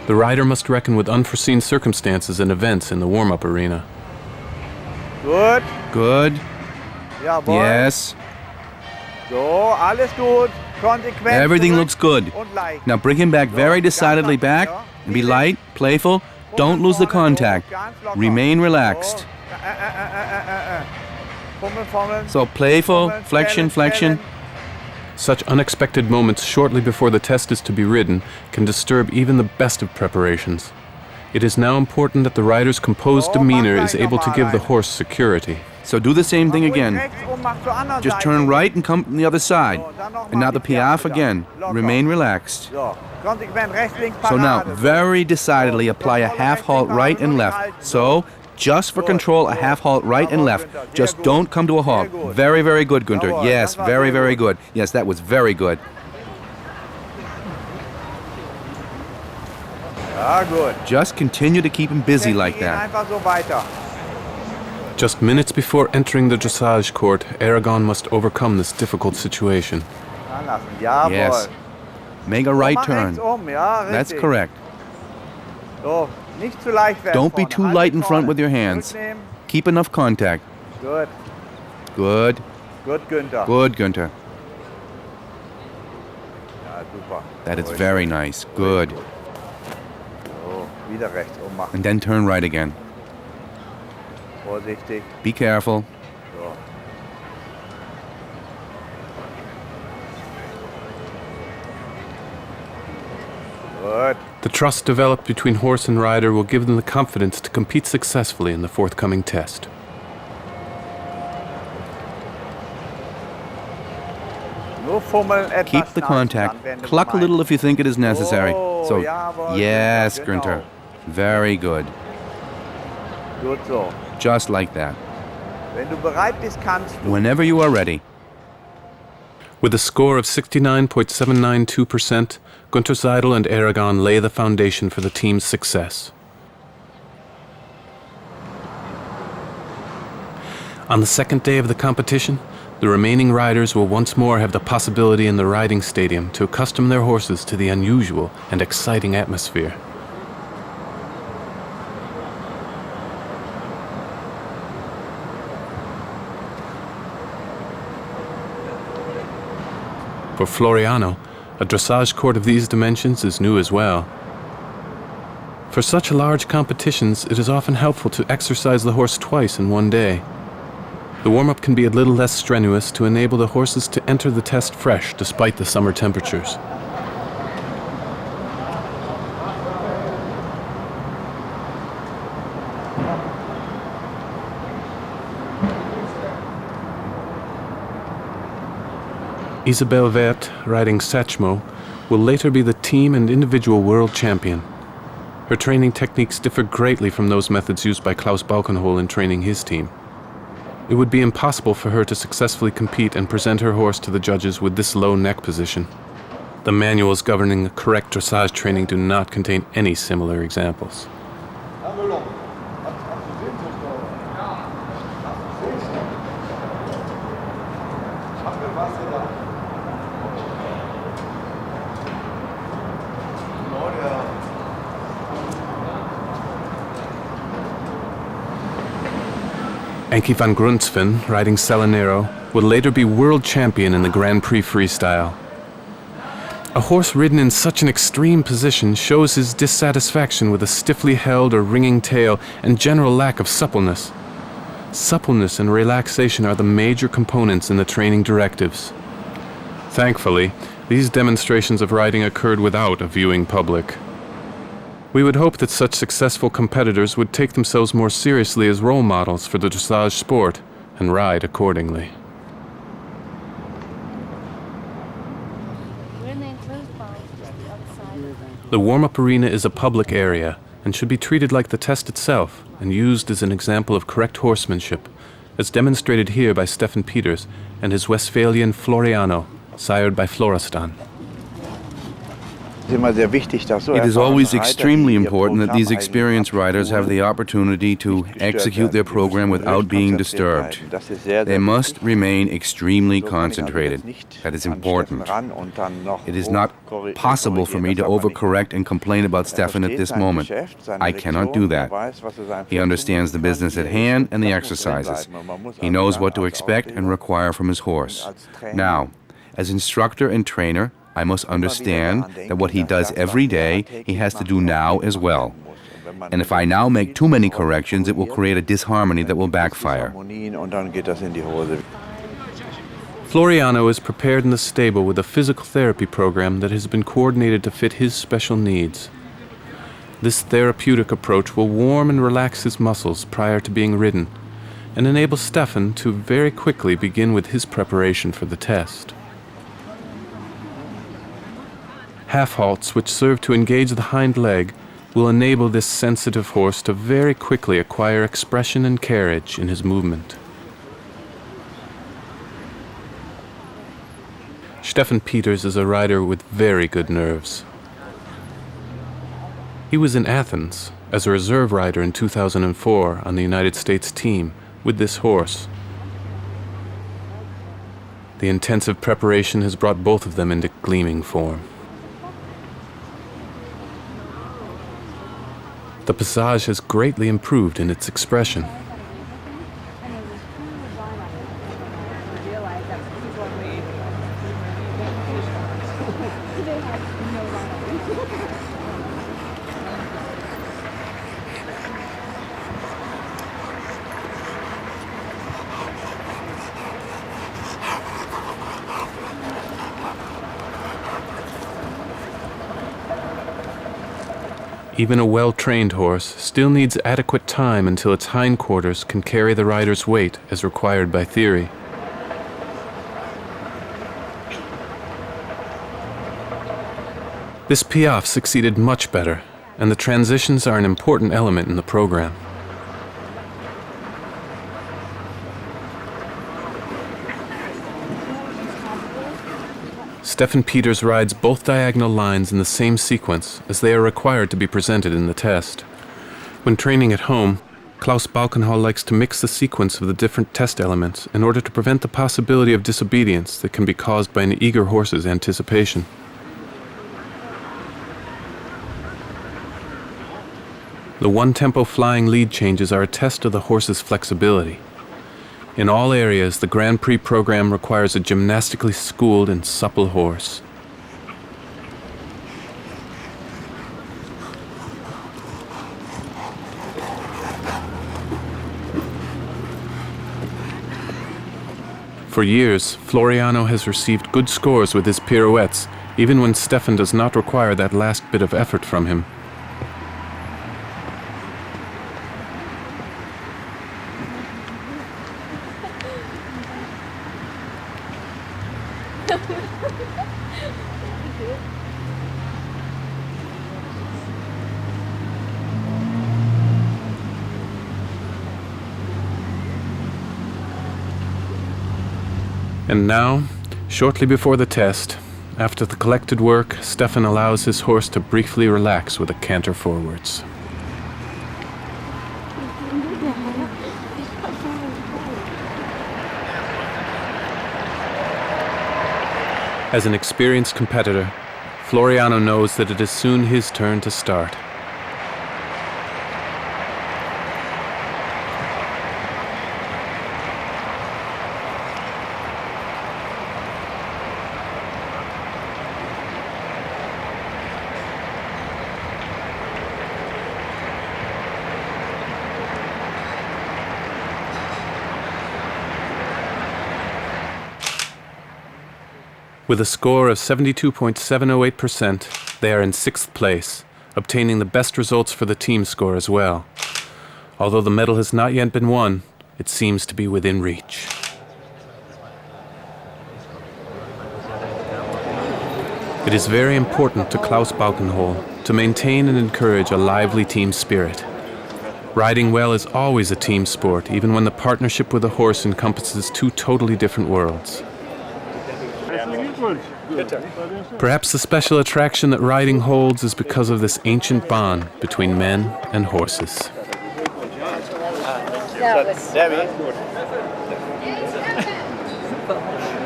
The rider must reckon with unforeseen circumstances and events in the warm-up arena. Gut. Good. Jawohl. Yes. So, alles gut. Konsequent. Everything zurück looks good. und leicht. Now bring him back very decidedly back, and be light, playful. Don't lose the contact. Remain relaxed. Fummel, fummel. So playful, flexion, flexion. Such unexpected moments shortly before the test is to be ridden can disturb even the best of preparations. It is now important that the rider's composed demeanor is able to give the horse security. So do the same thing again. Just turn right and come from the other side. And now the Piaffe again. Remain relaxed. So, konsequent rechts, links, So now, Parade. very decidedly apply a half halt right and left. So, just for control, a half halt right and left. Just don't come to a halt. Very, very good, Günther. Yes, very, very good. Yes, that was very good. Ja, gut. Just continue to keep him busy like Gehen that. einfach so weiter. Just minutes before entering the dressage court, Aragon must overcome this difficult situation. Anlassen. Jawohl. Yes. Make a right Mach turn. rechts ja, That's richtig. correct. So, nicht zu leicht werden. Don't be vorne. too Halt light in vorne. front with your hands. Zurücknehmen. Keep enough contact. Gut. Good. Gut, Günther. Good, Günther. Ja, super. That is Ruhig. very nice. Good. So, wieder rechts ummachen. And then turn right again. Vorsichtig. Be careful. So. Gut. The trust developed between horse and rider will give them the confidence to compete successfully in the forthcoming test. Nur fummeln, etwas Keep the schnauzen, contact. dann werden wir Cluck a gemein. little if you think it is necessary. Oh, So, jawohl, yes, genau. Günther. Very good. Gut so. Just like that. Wenn du bereit bist, kannst du. Whenever you are ready. With a score of 69.792%, Günther Seidel and Aragon lay the foundation for the team's success. On the second day of the competition, the remaining riders will once more have the possibility in the riding stadium to accustom their horses to the unusual and exciting atmosphere. For Floriano, a dressage court of these dimensions is new as well. For such large competitions, it is often helpful to exercise the horse twice in one day. The warm-up can be a little less strenuous to enable the horses to enter the test fresh despite the summer temperatures. Isabelle Wert, riding Satchmo, will later be the team and individual world champion. Her training techniques differ greatly from those methods used by Klaus Balkenhol in training his team. It would be impossible for her to successfully compete and present her horse to the judges with this low neck position. The manuals governing the correct dressage training do not contain any similar examples. Ankie van Grunsven, riding Salinero, would later be world champion in the Grand Prix freestyle. A horse ridden in such an extreme position shows his dissatisfaction with a stiffly held or ringing tail and general lack of suppleness. Suppleness and relaxation are the major components in the training directives. Thankfully, these demonstrations of riding occurred without a viewing public. We would hope that such successful competitors would take themselves more seriously as role models for the dressage sport and ride accordingly. The warm-up arena is a public area and should be treated like the test itself and used as an example of correct horsemanship, as demonstrated here by Stefan Peters and his Westphalian Floriano, sired by Florestan. It is always extremely important that these experienced riders have the opportunity to execute their program without being disturbed. They must remain extremely concentrated. That is important. It is not possible for me to overcorrect and complain about Stefan at this moment. I cannot do that. He understands the business at hand and the exercises. He knows what to expect and require from his horse. Now, as instructor and trainer, I must understand that what he does every day, he has to do now as well. And if I now make too many corrections, it will create a disharmony that will backfire. Floriano is prepared in the stable with a physical therapy program that has been coordinated to fit his special needs. This therapeutic approach will warm and relax his muscles prior to being ridden and enable Stefan to very quickly begin with his preparation for the test. Half-halts, which serve to engage the hind leg, will enable this sensitive horse to very quickly acquire expression and carriage in his movement. Stefan Peters is a rider with very good nerves. He was in Athens as a reserve rider in 2004 on the United States team with this horse. The intensive preparation has brought both of them into gleaming form. The passage has greatly improved in its expression. Even a well-trained horse still needs adequate time until its hindquarters can carry the rider's weight as required by theory. This Piaffe succeeded much better, and the transitions are an important element in the program. Stefan Peters rides both diagonal lines in the same sequence as they are required to be presented in the test. When training at home, Klaus Balkenhol likes to mix the sequence of the different test elements in order to prevent the possibility of disobedience that can be caused by an eager horse's anticipation. The one-tempo flying lead changes are a test of the horse's flexibility. In all areas, the Grand Prix program requires a gymnastically schooled and supple horse. For years, Floriano has received good scores with his pirouettes, even when Stefan does not require that last bit of effort from him. And now, shortly before the test, after the collected work, Stefan allows his horse to briefly relax with a canter forwards. As an experienced competitor, Floriano knows that it is soon his turn to start. With a score of 72.708%, they are in 6th place, obtaining the best results for the team score as well. Although the medal has not yet been won, it seems to be within reach. It is very important to Klaus Balkenhol to maintain and encourage a lively team spirit. Riding well is always a team sport, even when the partnership with a horse encompasses two totally different worlds. Perhaps the special attraction that riding holds is because of this ancient bond between men and horses.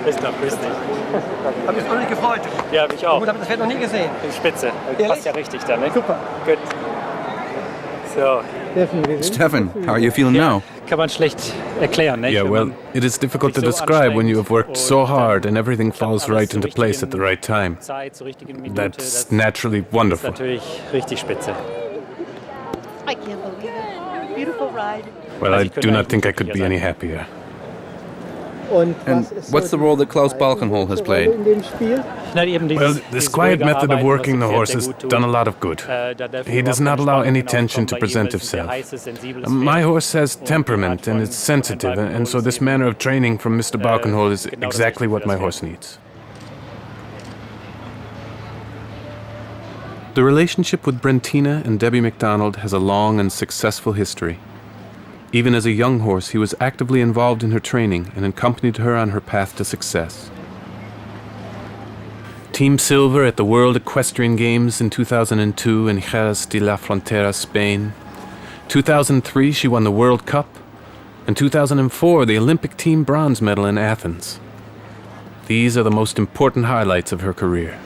Christoph, grüß dich. Hab mich unheimlich gefreut. Ja, mich auch. Gut, hab das Pferd noch nie gesehen. Spitze. Passt ja richtig da, ne? Super. Gut. So. Stefan, how are you feeling now? Kann man schlecht erklären, ne? Yeah, well, it is difficult to describe when you have worked so hard and everything falls right into place at the right time. That's naturally wonderful. Natürlich richtig spitze. I can't believe it. Beautiful ride. Well, I do not think I could be any happier. And what's the role that Klaus Balkenhol has played? Well, this quiet method of working the horse has done a lot of good. He does not allow any tension to present himself. My horse has temperament and is sensitive, and so this manner of training from Mr. Balkenhol is exactly what my horse needs. The relationship with Brentina and Debbie McDonald has a long and successful history. Even as a young horse, he was actively involved in her training and accompanied her on her path to success. Team silver at the World Equestrian Games in 2002 in Jerez de la Frontera, Spain. 2003, she won the World Cup. And 2004, the Olympic team bronze medal in Athens. These are the most important highlights of her career.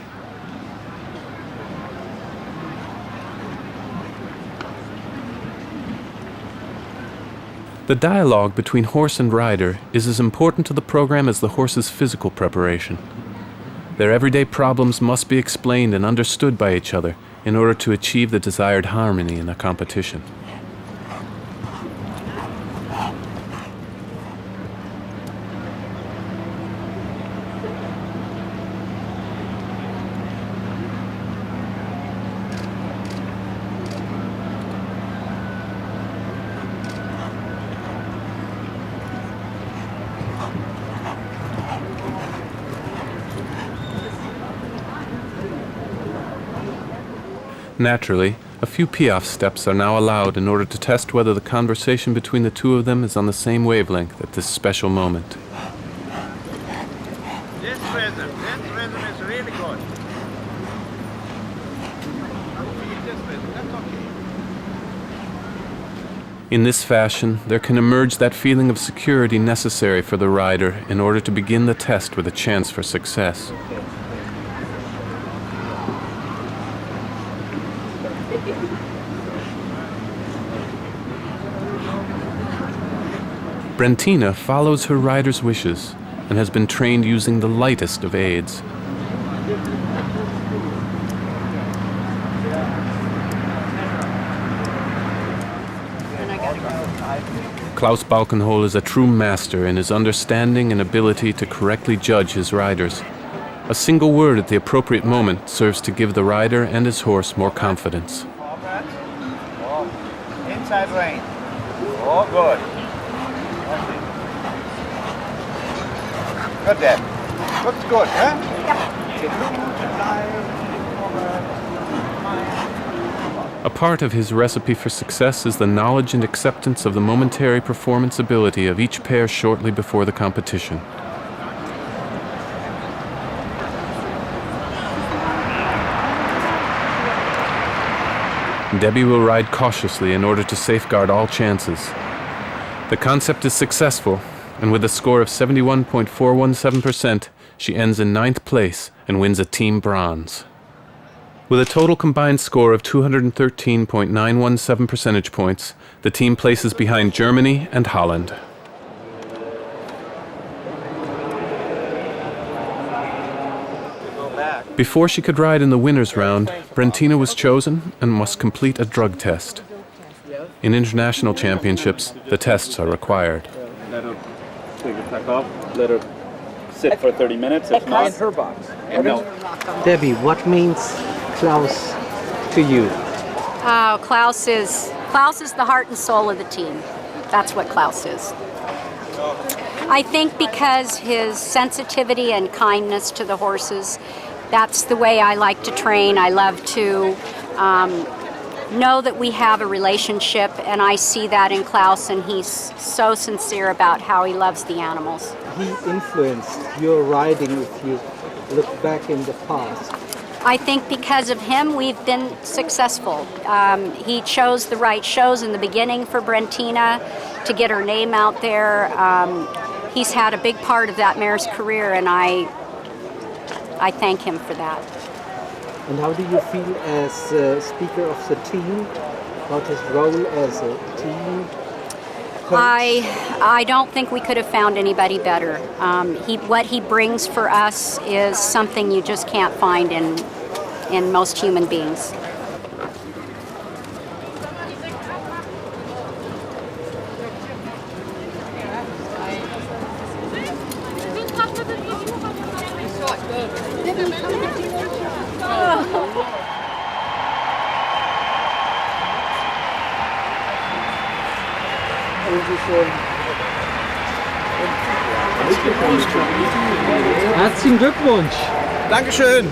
The dialogue between horse and rider is as important to the program as the horse's physical preparation. Their everyday problems must be explained and understood by each other in order to achieve the desired harmony in a competition. Naturally, a few Piaffe steps are now allowed in order to test whether the conversation between the two of them is on the same wavelength at this special moment. This rhythm is really good. In this fashion, there can emerge that feeling of security necessary for the rider in order to begin the test with a chance for success. Brentina follows her rider's wishes and has been trained using the lightest of aids. Klaus Balkenhol is a true master in his understanding and ability to correctly judge his riders. A single word at the appropriate moment serves to give the rider and his horse more confidence. Inside rein. Oh, good. Good, Dad. Looks good, huh? A part of his recipe for success is the knowledge and acceptance of the momentary performance ability of each pair shortly before the competition. Debbie will ride cautiously in order to safeguard all chances. The concept is successful, and with a score of 71.417%, she ends in 9th place and wins a team bronze. With a total combined score of 213.917 percentage points, the team places behind Germany and Holland. Before she could ride in the winners' round, Brentina was chosen and must complete a drug test. In international championships, the tests are required. Let her take it back off. Let her sit for 30 minutes. If not, In her box. no. Debbie, what means Klaus to you? Oh, Klaus is the heart and soul of the team. That's what Klaus is. I think because his sensitivity and kindness to the horses, that's the way I like to train. I love to know that we have a relationship, and I see that in Klaus, and he's so sincere about how he loves the animals. He influenced your riding if you look back in the past. I think because of him, we've been successful. He chose the right shows in the beginning for Brentina to get her name out there. He's had a big part of that mare's career, and I thank him for that. And how do you feel as speaker of the team about his role as a team coach? I don't think we could have found anybody better. What he brings for us is something you just can't find in most human beings. Herzlichen Glückwunsch! Dankeschön.